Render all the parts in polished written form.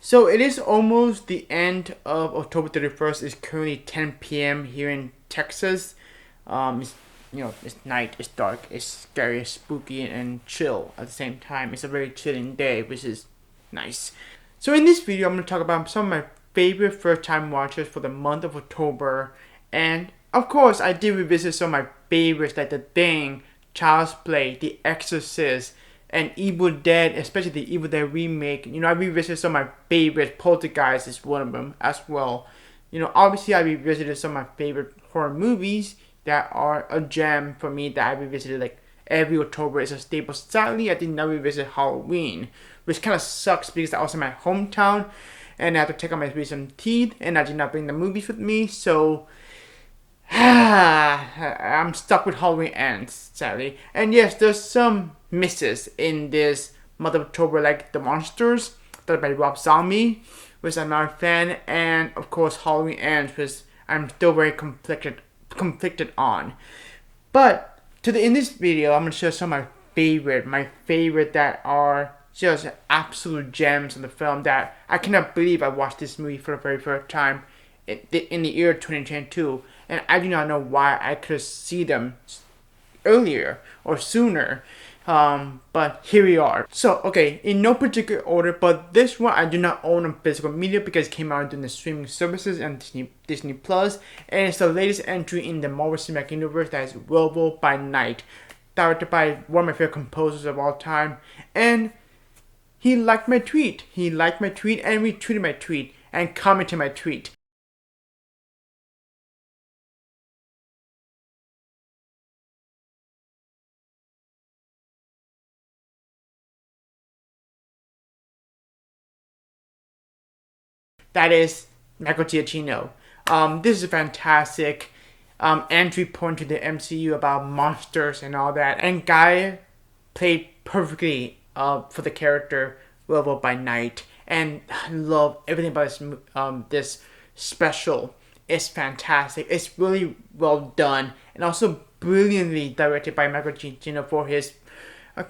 So it is almost the end of October 31st. It's currently 10 p.m. here in Texas. It's, it's night, it's dark, it's scary, it's spooky, and chill at the same time. It's a very chilling day, which is nice. So in this video, I'm going to talk about some of my favorite first-time watches for the month of October. And of course, I did revisit some of my favorites like The Thing, Child's Play, The Exorcist, and Evil Dead, especially the Evil Dead remake. I revisited some of my favorites. Poltergeist is one of them as well. Obviously I revisited some of my favorite horror movies that are a gem for me that I revisited like every October. Is a staple. Sadly, I did not revisit Halloween, which kind of sucks because that was in my hometown and I have to take out my wisdom teeth and I did not bring the movies with me, so I'm stuck with Halloween Ends, sadly. And yes, there's some misses in this month of October, like The Monsters, that by Rob Zombie, which I'm not a fan, and of course Halloween Ends, which I'm still very conflicted on. But in this video, I'm gonna share some of my favorite that are just absolute gems in the film that I cannot believe I watched this movie for the very first time in the year 2022, and I do not know why I could see them earlier or sooner. But here we are. So, okay, in no particular order, but this one I do not own on physical media because it came out in the streaming services and Disney Plus, and it's the latest entry in the Marvel Cinematic Universe that is Werewolf by Night, directed by one of my favorite composers of all time, and he liked my tweet. He liked my tweet and retweeted my tweet and commented my tweet. That is Michael Giacchino. This is a fantastic entry point to the MCU about monsters and all that. And Guy played perfectly for the character Werewolf by Night. And I love everything about this special. It's fantastic. It's really well done. And also brilliantly directed by Michael Giacchino for his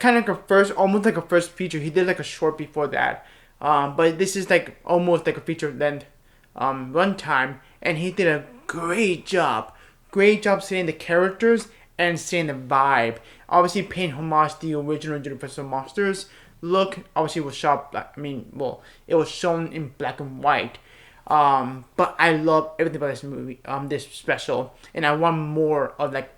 kind of like almost like a first feature. He did like a short before that. But this is like almost like a feature length runtime, and he did a great job setting the characters and setting the vibe. Obviously, paying homage to the original Universal Monsters look. Obviously, was shot. It was shown in black and white. But I love everything about this movie. This special, and I want more of like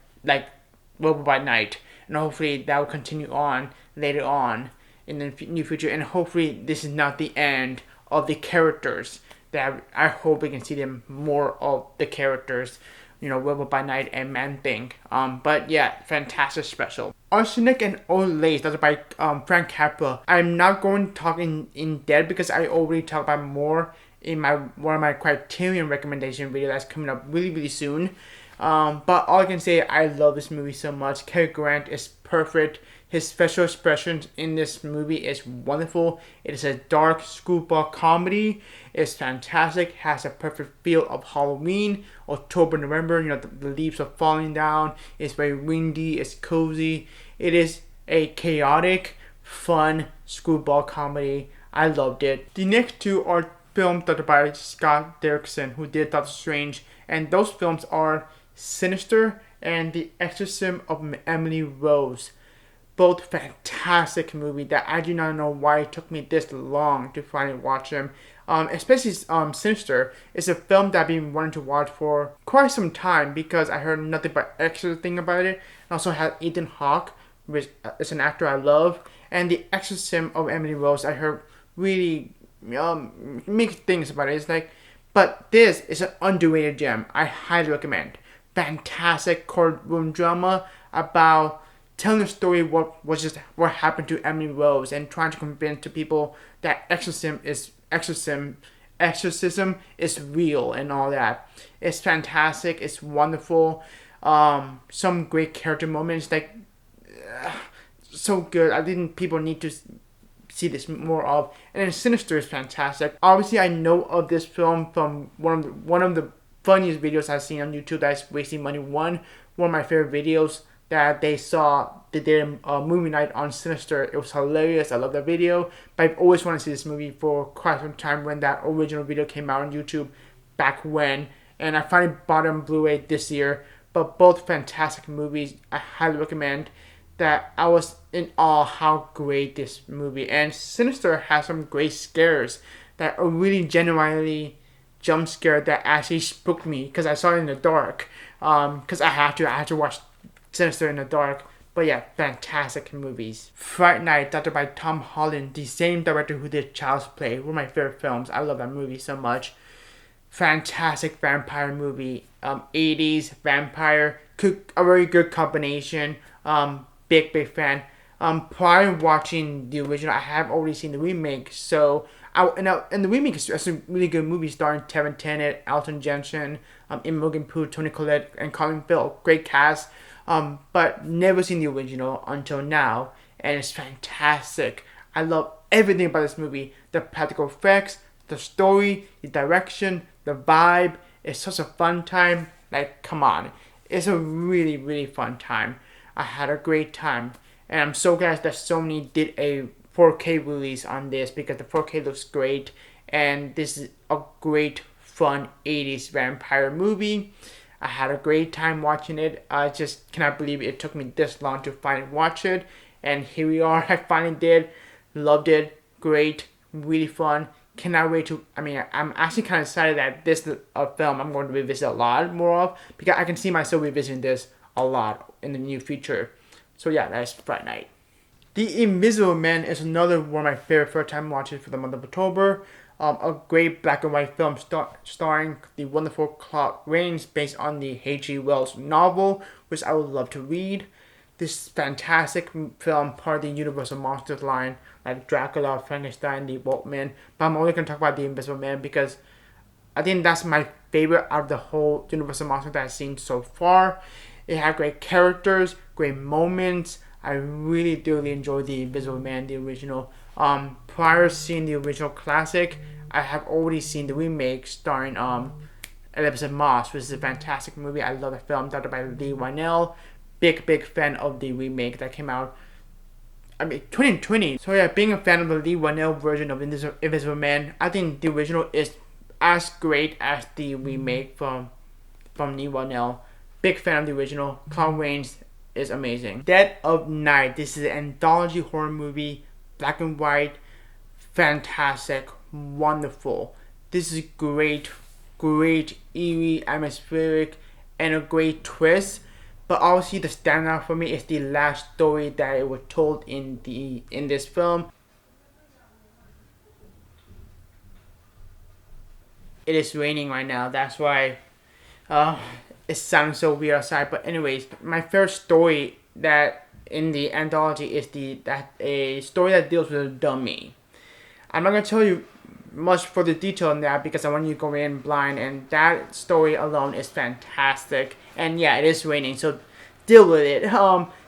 Werewolf by Night, and hopefully that will continue on later on in the near future, and hopefully this is not the end of the characters. That I hope we can see them more of the characters, Werewolf by Night and Man Thing. But yeah, fantastic special. Arsenic and Old Lady, that's by Frank Capra. I'm not going to talk in depth because I already talked about more in one of my Criterion recommendation video that's coming up really soon. But all I can say, I love this movie so much. Cary Grant is perfect. His special expressions in this movie is wonderful. It is a dark screwball comedy. It's fantastic. Has a perfect feel of Halloween, October, November. The leaves are falling down. It's very windy. It's cozy. It is a chaotic, fun screwball comedy. I loved it. The next two are films directed by Scott Derrickson, who did Doctor Strange, and those films are Sinister and The Exorcism of Emily Rose. Both fantastic movie that I do not know why it took me this long to finally watch them. Especially Sinister is a film that I've been wanting to watch for quite some time because I heard nothing but excellent thing about it. I also had Ethan Hawke, which is an actor I love, and The Exorcism of Emily Rose. I heard really mixed things about it. It's like, but this is an underrated gem. I highly recommend. Fantastic courtroom drama about telling the story what happened to Emily Rose and trying to convince the people that exorcism is real and all that. It's fantastic. It's wonderful. Some great character moments, like so good. I think people need to see this more of. And then Sinister is fantastic. Obviously, I know of this film from one of the funniest videos I've seen on YouTube that's wasting money. One of my favorite videos that they did a movie night on Sinister. It was hilarious. I love that video. But I've always wanted to see this movie for quite some time when that original video came out on YouTube back when. And I finally bought it on Blu-ray this year. But both fantastic movies. I highly recommend. That I was in awe how great this movie. And Sinister has some great scares that are really genuinely jump scare that actually spooked me because I saw it in the dark. Because I had to watch Sinister in the dark. But yeah, fantastic movies. Fright Night, directed by Tom Holland, the same director who did Child's Play, one of my favorite films. I love that movie so much. Fantastic vampire movie. 80s vampire, a very good combination. Big fan. Prior watching the original, I have already seen the remake. So, and the remake is a really good movie starring Tevin Tennant, Elton Jensen, Imogen Pooh, Toni Collette, and Colin Firth. Great cast. But never seen the original until now, and it's fantastic. I love everything about this movie. The practical effects, the story, the direction, the vibe. It's such a fun time. Like, come on. It's a really fun time. I had a great time. And I'm so glad that Sony did a 4K release on this because the 4K looks great. And this is a great, fun 80s vampire movie. I had a great time watching it. I just cannot believe it took me this long to finally watch it. And here we are. I finally did. Loved it. Great. Really fun. Cannot wait to... I'm actually kind of excited that this is a film I'm going to revisit a lot more of. Because I can see myself revisiting this a lot in the near future. So yeah, that's Fright Night. The Invisible Man is another one of my favorite first time watches for the month of October. A great black and white film starring the wonderful Claude Rains based on the H.G. Wells novel, which I would love to read. This fantastic film, part of the Universal Monsters line, like Dracula, Frankenstein, the Wolfman. But I'm only going to talk about the Invisible Man because I think that's my favorite out of the whole Universal Monsters that I've seen so far. It had great characters, great moments. I really enjoyed the Invisible Man, the original. Prior to seeing the original classic, I have already seen the remake starring Elizabeth Moss, which is a fantastic movie. I love the film, directed by Lee Wynell. Big fan of the remake that came out 2020. So yeah, being a fan of the Lee Wynell version of Invisible Man, I think the original is as great as the remake from Lee Wynell. Big fan of the original. Claude Rains is amazing. Dead of Night. This is an anthology horror movie, black and white, fantastic, wonderful. This is great, eerie, atmospheric, and a great twist. But obviously, the standout for me is the last story that it was told in this film. It is raining right now. That's why it sounds so weird outside. But anyways, my first story that in the anthology is a story that deals with a dummy. I'm not gonna tell you much for the detail on that because I want you to go in blind, and that story alone is fantastic. And yeah, it is raining, so deal with it.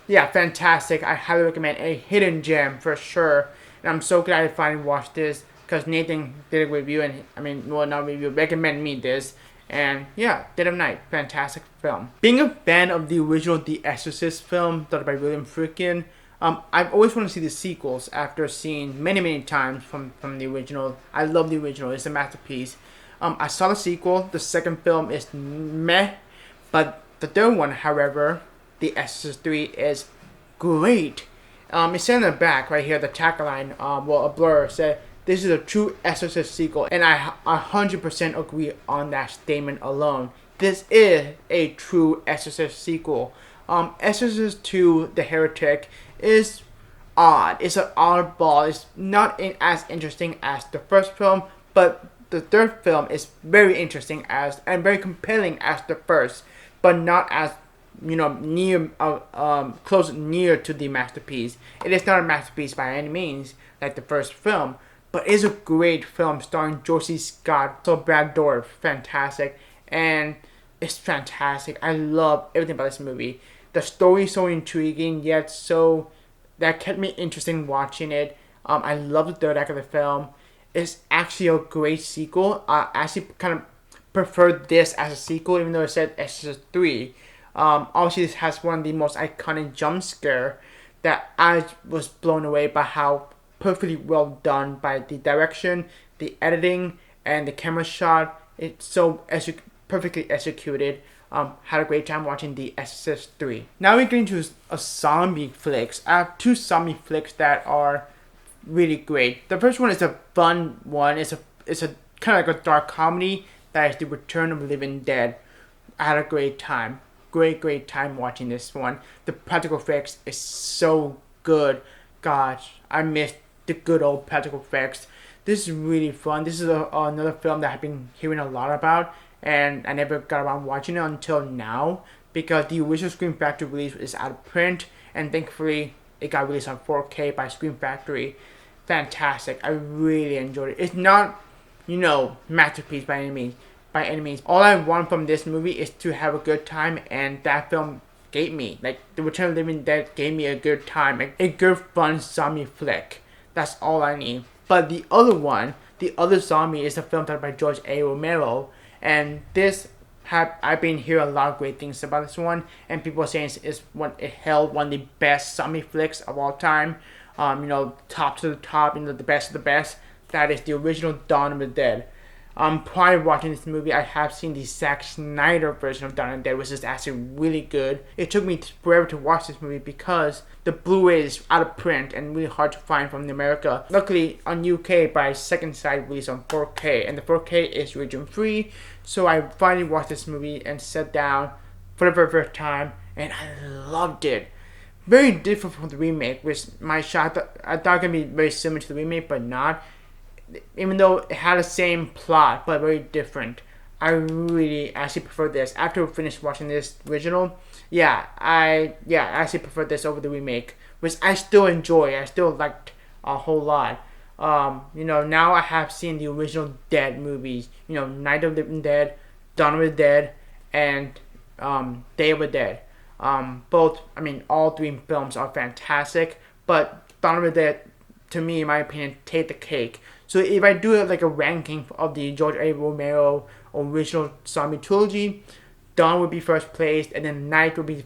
Yeah, fantastic. I highly recommend. A hidden gem for sure. And I'm so glad I finally watched this because Nathan did a review, and not review, recommend me this. And yeah, Dead of Night, fantastic film. Being a fan of the original The Exorcist film, directed by William Friedkin, I've always wanted to see the sequels after seeing many times from the original. I love the original, it's a masterpiece. I saw the sequel, the second film is meh, but the third one, however, The Exorcist 3 is great. It said in the back right here, the tagline, a blur said, "This is a true Exorcist sequel," and I 100% agree on that statement alone. This is a true Exorcist sequel. Exorcist 2, The Heretic, is odd. It's an oddball. It's not as interesting as the first film, but the third film is very interesting and very compelling as the first, but not as near to the masterpiece. It is not a masterpiece by any means like the first film, but it's a great film starring George Scott, so Brad Dourif, fantastic, and it's fantastic. I love everything about this movie. The story is so intriguing, yet so that kept me interested in watching it. I love the third act of the film. It's actually a great sequel. I actually kind of prefer this as a sequel, even though it said Exorcist 3. Obviously, this has one of the most iconic jump scare that I was blown away by how perfectly well done by the direction, the editing, and the camera shot. It's so perfectly executed. Had a great time watching The Exorcist 3. Now we're going to a zombie flicks. I have two zombie flicks that are really great. The first one is a fun one. It's a kind of like a dark comedy that is The Return of the Living Dead. I had a great time. Great time watching this one. The practical effects is so good. Gosh, I miss the good old practical effects. This is really fun. This is another film that I've been hearing a lot about, and I never got around watching it until now because the original Scream Factory release is out of print, and thankfully it got released on 4K by Scream Factory. Fantastic. I really enjoyed it. It's not, masterpiece by any means. By any means. All I want from this movie is to have a good time, and that film gave me. Like, The Return of the Living Dead gave me a good time. A good, fun zombie flick. That's all I need. But the other one, the other zombie, is a film directed by George A. Romero. And I've been hearing a lot of great things about this one, and people are saying it held one of the best zombie flicks of all time. Top to the top, the best of the best. That is the original Dawn of the Dead. Prior to watching this movie, I have seen the Zack Snyder version of Dawn of the Dead, which is actually really good. It took me forever to watch this movie because the Blu-ray is out of print and really hard to find from America. Luckily, on UK, by Second Sight released on 4K, and the 4K is region free. So I finally watched this movie and sat down for the very first time, and I loved it. Very different from the remake, which I thought it was going to be very similar to the remake, but not. Even though it had the same plot, but very different. I really actually prefer this. After we finished watching this original, I actually prefer this over the remake, which I still enjoy. I still liked a whole lot. Now I have seen the original Dead movies. Night of the Living Dead, Dawn of the Dead, and Day of the Dead. All three films are fantastic, but Dawn of the Dead, to me, in my opinion, take the cake. So if I do like a ranking of the George A. Romero original zombie trilogy, Dawn would be first place, and then Night would be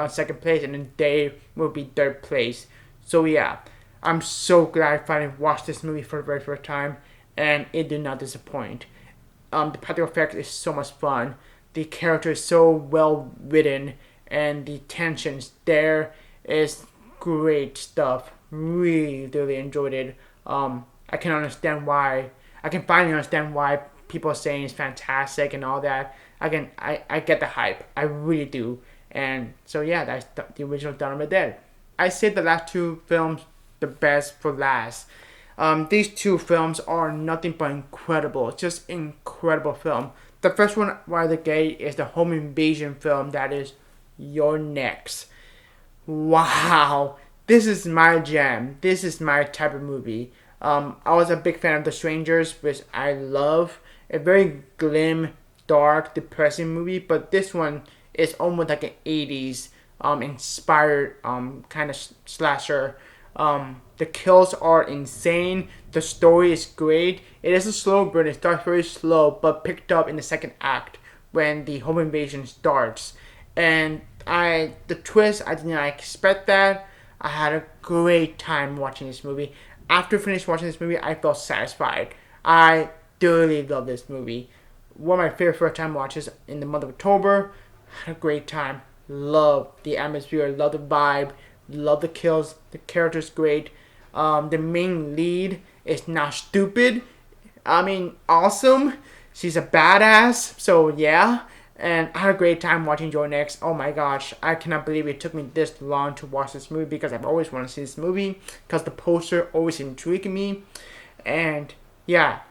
second place, and then Day would be third place. So yeah, I'm so glad I finally watched this movie for the very first time, and it did not disappoint. The practical effects is so much fun. The character is so well written, and the tensions there is great stuff. Really enjoyed it. I can finally understand why people are saying it's fantastic and all that. I get the hype. I really do. And so yeah, that's the original Dawn of the Dead. I saved the last two films the best for last. These two films are nothing but incredible. Just incredible film. The first one right out of the gate is the home invasion film that is You're Next. Wow. This is my jam. This is my type of movie. I was a big fan of The Strangers, which I love. A very grim, dark, depressing movie, but this one is almost like an 80s inspired kind of slasher. The kills are insane. The story is great. It is a slow burn. It starts very slow, but picked up in the second act when the home invasion starts. And the twist, I did not expect that. I had a great time watching this movie. After finished watching this movie, I felt satisfied. I thoroughly love this movie. One of my favorite first time watches in the month of October. Had a great time. Love the atmosphere. Love the vibe. Love the kills. The character's great. The main lead is not stupid. Awesome. She's a badass. So yeah. And I had a great time watching Joe Next. Oh my gosh, I cannot believe it took me this long to watch this movie because I've always wanted to see this movie because the poster always intrigued me. And yeah,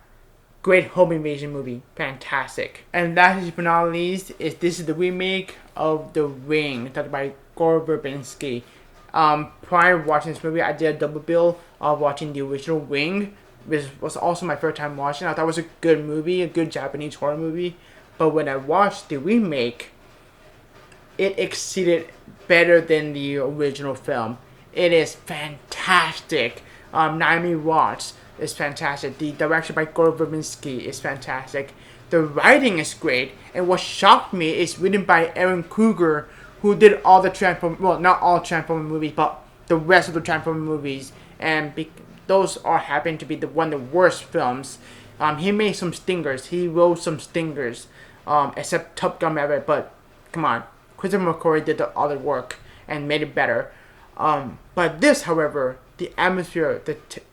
great home invasion movie. Fantastic. And last but not least, this is the remake of The Ring, directed by Gore Verbinski. Prior to watching this movie, I did a double bill of watching the original Ring, which was also my first time watching. I thought it was a good movie, a good Japanese horror movie. But when I watched the remake, it exceeded better than the original film. It is fantastic. Naomi Watts is fantastic. The direction by Gore Verbinski is fantastic. The writing is great, and what shocked me is written by Aaron Kruger, who did all the not all Transformer movies, but the rest of the Transformer movies, and those are happen to be one of the worst films. He made some stingers. He wrote some stingers, except Top Gun Maverick. But come on, Christopher McQuarrie did the other work and made it better. But this, however, the atmosphere,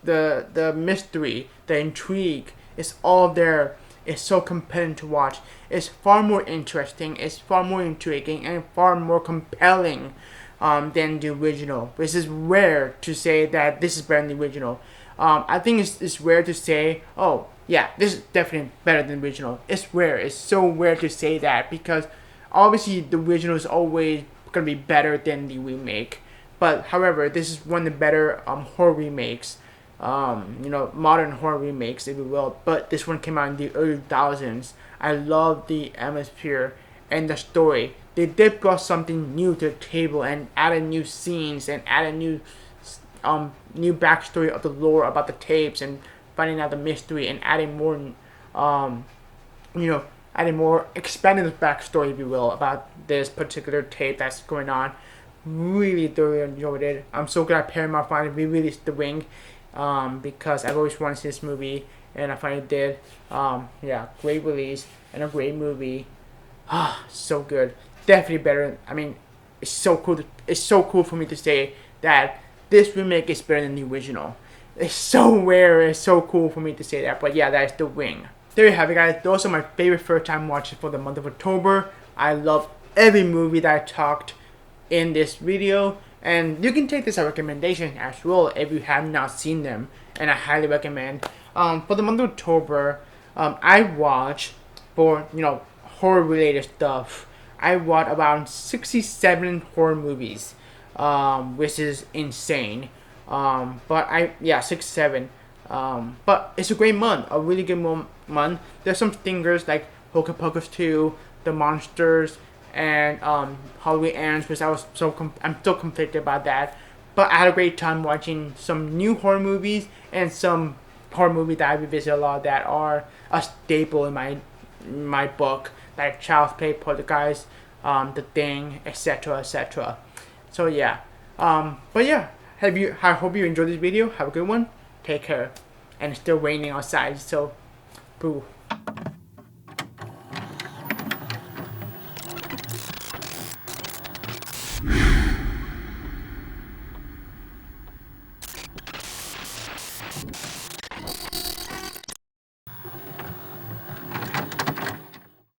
the mystery, the intrigue is all there. It's so compelling to watch. It's far more interesting. It's far more intriguing and far more compelling than the original. This is rare to say that this is better than the original. I think it's rare to say, oh yeah, this is definitely better than the original. It's rare. It's so rare to say that because obviously the original is always gonna be better than the remake. But however, this is one of the better horror remakes. Modern horror remakes, if you will. But this one came out in the early 2000s. I love the atmosphere and the story. They did brought something new to the table and added new scenes and added new backstory of the lore about the tapes and finding out the mystery and adding more, adding more expanding the backstory, if you will, about this particular tape that's going on. Really thoroughly enjoyed it. I'm so glad Paramount finally re-released The Ring, because I've always wanted to see this movie and I finally did. Great release and a great movie. So good. Definitely better. I mean, it's so cool. It's so cool for me to say that this remake is better than the original. It's so rare. It's so cool for me to say that. But yeah, that is The Ring. There you have it, guys. Those are my favorite first-time watches for the month of October. I love every movie that I talked in this video, and you can take this as a recommendation as well if you have not seen them, and I highly recommend. For the month of October, I watch for horror related stuff. I watch about 67 horror movies, which is insane. 67. But it's a great month, a really good month. There's some stingers like Hocus Pocus 2, The Monsters, and Halloween Ends, which I'm still conflicted about that. But I had a great time watching some new horror movies and some horror movies that I revisit a lot that are a staple in my book, like Child's Play, Poltergeist, The Thing, etc., etc. So yeah, I hope you enjoyed this video. Have a good one. Take care. And it's still raining outside, so boo.